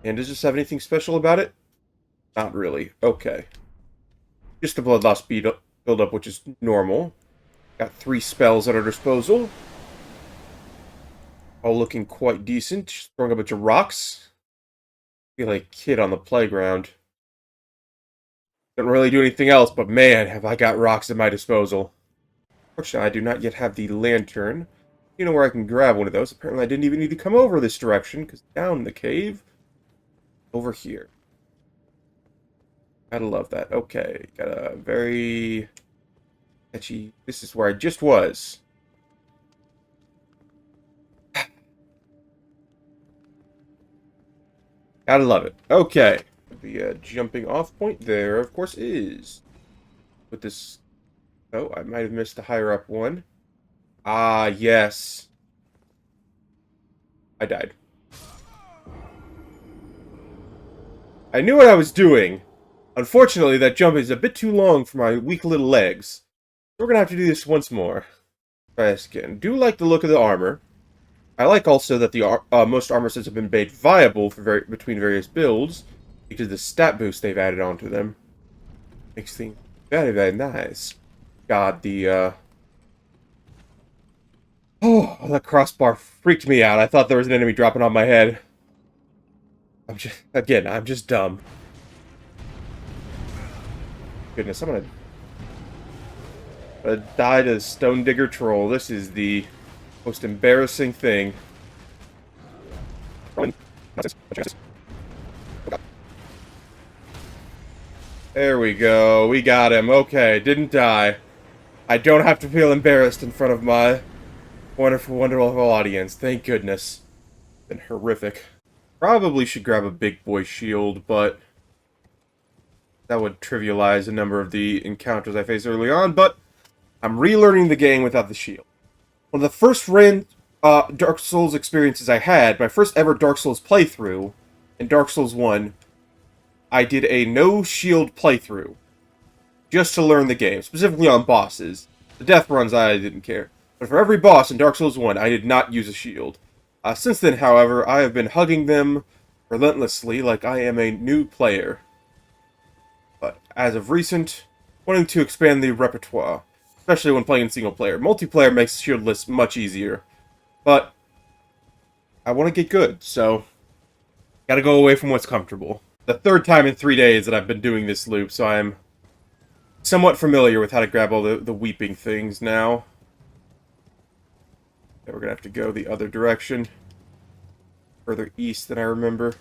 And does this have anything special about it? Not really. Okay. Just the blood loss build up, which is normal. Got 3 spells at our disposal. All looking quite decent. Just throwing a bunch of rocks. Feel like a kid on the playground. Don't really do anything else, but man, have I got rocks at my disposal. Fortunately, I do not yet have the lantern. You know where I can grab one of those. Apparently, I didn't even need to come over this direction, because down the cave, over here. Gotta love that. Okay, got a very catchy... This is where I just was. Gotta love it. Okay. The jumping off point there, of course, is... With this... Oh, I might have missed the higher up one. Ah, yes. I died. I knew what I was doing. Unfortunately, that jump is a bit too long for my weak little legs. We're gonna have to do this once more. Try this again. Do like the look of the armor. I like also that the most armor sets have been made viable for between various builds because of the stat boost they've added onto them makes things very, very nice. God, the oh, that crossbar freaked me out. I thought there was an enemy dropping on my head. I'm just dumb. Goodness, gonna die to Stone Digger Troll. This is the most embarrassing thing. There we go. We got him. Okay, didn't die. I don't have to feel embarrassed in front of my wonderful, wonderful audience. Thank goodness. Been horrific. Probably should grab a big boy shield, but that would trivialize a number of the encounters I faced early on, but I'm relearning the game without the shield. One of the first Dark Souls experiences I had, my first ever Dark Souls playthrough, in Dark Souls 1, I did a no-shield playthrough, just to learn the game, specifically on bosses. The death runs, I didn't care. But for every boss in Dark Souls 1, I did not use a shield. Since then, however, I have been hugging them relentlessly like I am a new player. But as of recent, wanting to expand the repertoire, especially when playing single player. Multiplayer makes shieldless much easier, but I want to get good, so gotta go away from what's comfortable. The 3rd time in 3 days that I've been doing this loop, so I'm somewhat familiar with how to grab all the weeping things now. Okay, we're gonna have to go the other direction. Further east than I remember.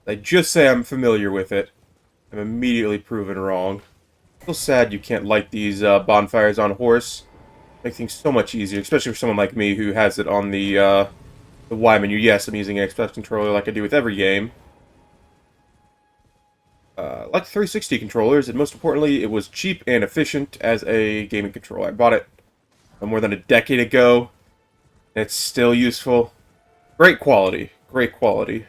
I just say I'm familiar with it. I'm immediately proven wrong. Feel sad you can't light these bonfires on horse. Make things so much easier, especially for someone like me who has it on the Y menu. Yes, I'm using an Xbox controller like I do with every game. Like 360 controllers, and most importantly, it was cheap and efficient as a gaming controller. I bought it more than a decade ago, and it's still useful. Great quality. Great quality.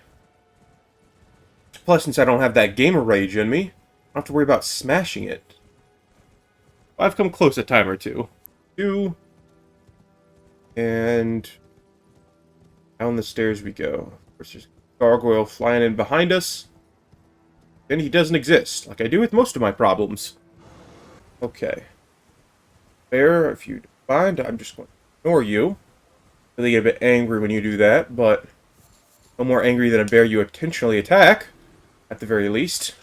Plus, since I don't have that gamer rage in me, I don't have to worry about smashing it. I've come close a time or two. And down the stairs we go. Of course, there's a gargoyle flying in behind us. And he doesn't exist, like I do with most of my problems. Okay. Bear, if you find, I'm just going to ignore you. Really get a bit angry when you do that, but no more angry than a bear you intentionally attack, at the very least.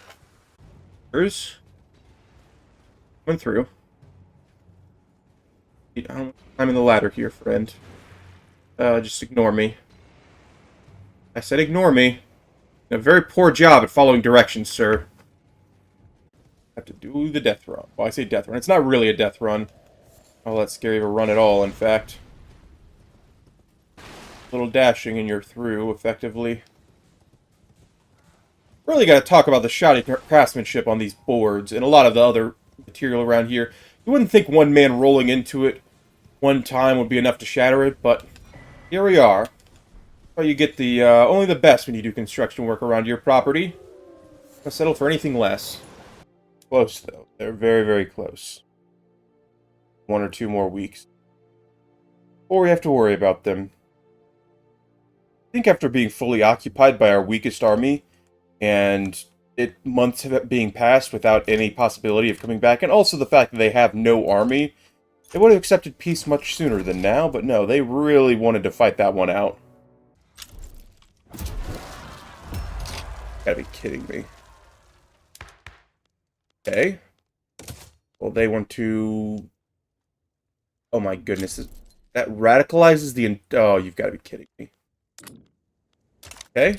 There's went through. I'm in the ladder here, friend. Just ignore me. I said ignore me. A very poor job at following directions, sir. Have to do the death run. Well, I say death run. It's not really a death run. All that scary of a run at all, in fact. A little dashing and you're through, effectively. Really got to talk about the shoddy craftsmanship on these boards and a lot of the other material around here. You wouldn't think one man rolling into it one time would be enough to shatter it, but here we are. Well, you get the only the best when you do construction work around your property. Don't settle for anything less. Close, though. They're very, very close. 1 or 2 more weeks. Or we have to worry about them. think after being fully occupied by our weakest army, and months of it being passed without any possibility of coming back, and also the fact that they have no army, they would have accepted peace much sooner than now, but no, they really wanted to fight that one out. Gotta be kidding me. Okay. Well, they want to... Oh my goodness. That radicalizes the... Oh, you've got to be kidding me. Okay.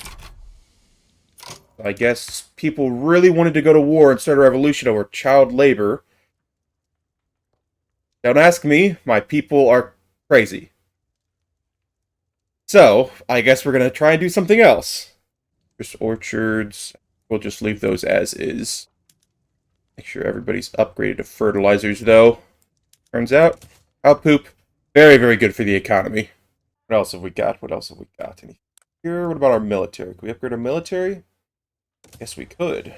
I guess people really wanted to go to war and start a revolution over child labor. Don't ask me. My people are crazy. So, I guess we're going to try and do something else. Just orchards. We'll just leave those as is. Make sure everybody's upgraded to fertilizers, though. Turns out, cow poop, very, very good for the economy. What else have we got? What else have we got? Anything here? What about our military? Can we upgrade our military? Yes, we could.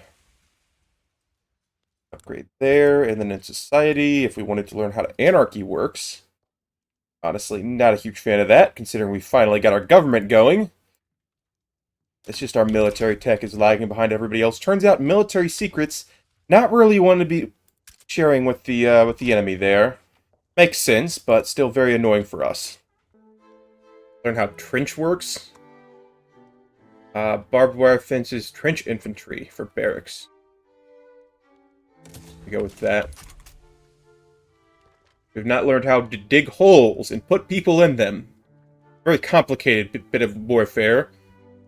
Upgrade there, and then in society, if we wanted to learn how anarchy works. Honestly, not a huge fan of that, considering we finally got our government going. It's just our military tech is lagging behind everybody else. Turns out military secrets, not really one to be sharing with the enemy there. Makes sense, but still very annoying for us. Learn how trench works. Barbed wire fences, trench infantry for barracks. We go with that. We've not learned how to dig holes and put people in them. Very complicated bit of warfare.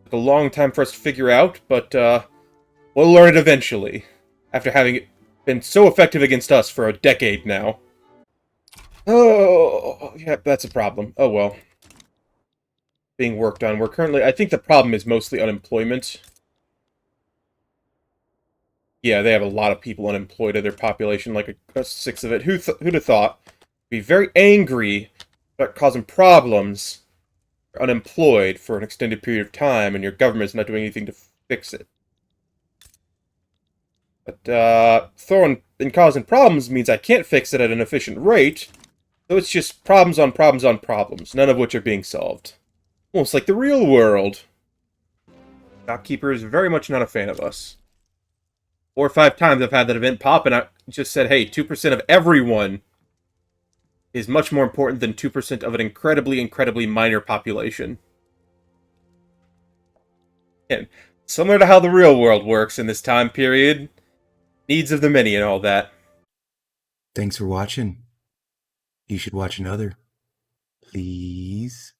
Took a long time for us to figure out, but we'll learn it eventually. After having it been so effective against us for a decade now. Oh, yeah, that's a problem. Oh well. Being worked on. We're currently... I think the problem is mostly unemployment. Yeah, they have a lot of people unemployed of their population, like a sixth of it. Who'd have thought? Be very angry about causing problems, unemployed for an extended period of time, and your government's not doing anything to fix it. But, throwing and causing problems means I can't fix it at an efficient rate, so it's just problems on problems on problems, none of which are being solved. Almost like the real world. Shopkeeper is very much not a fan of us. 4 or 5 times I've had that event pop, and I just said, hey, 2% of everyone is much more important than 2% of an incredibly, incredibly minor population. And similar to how the real world works in this time period, needs of the many and all that. Thanks for watching. You should watch another. Please.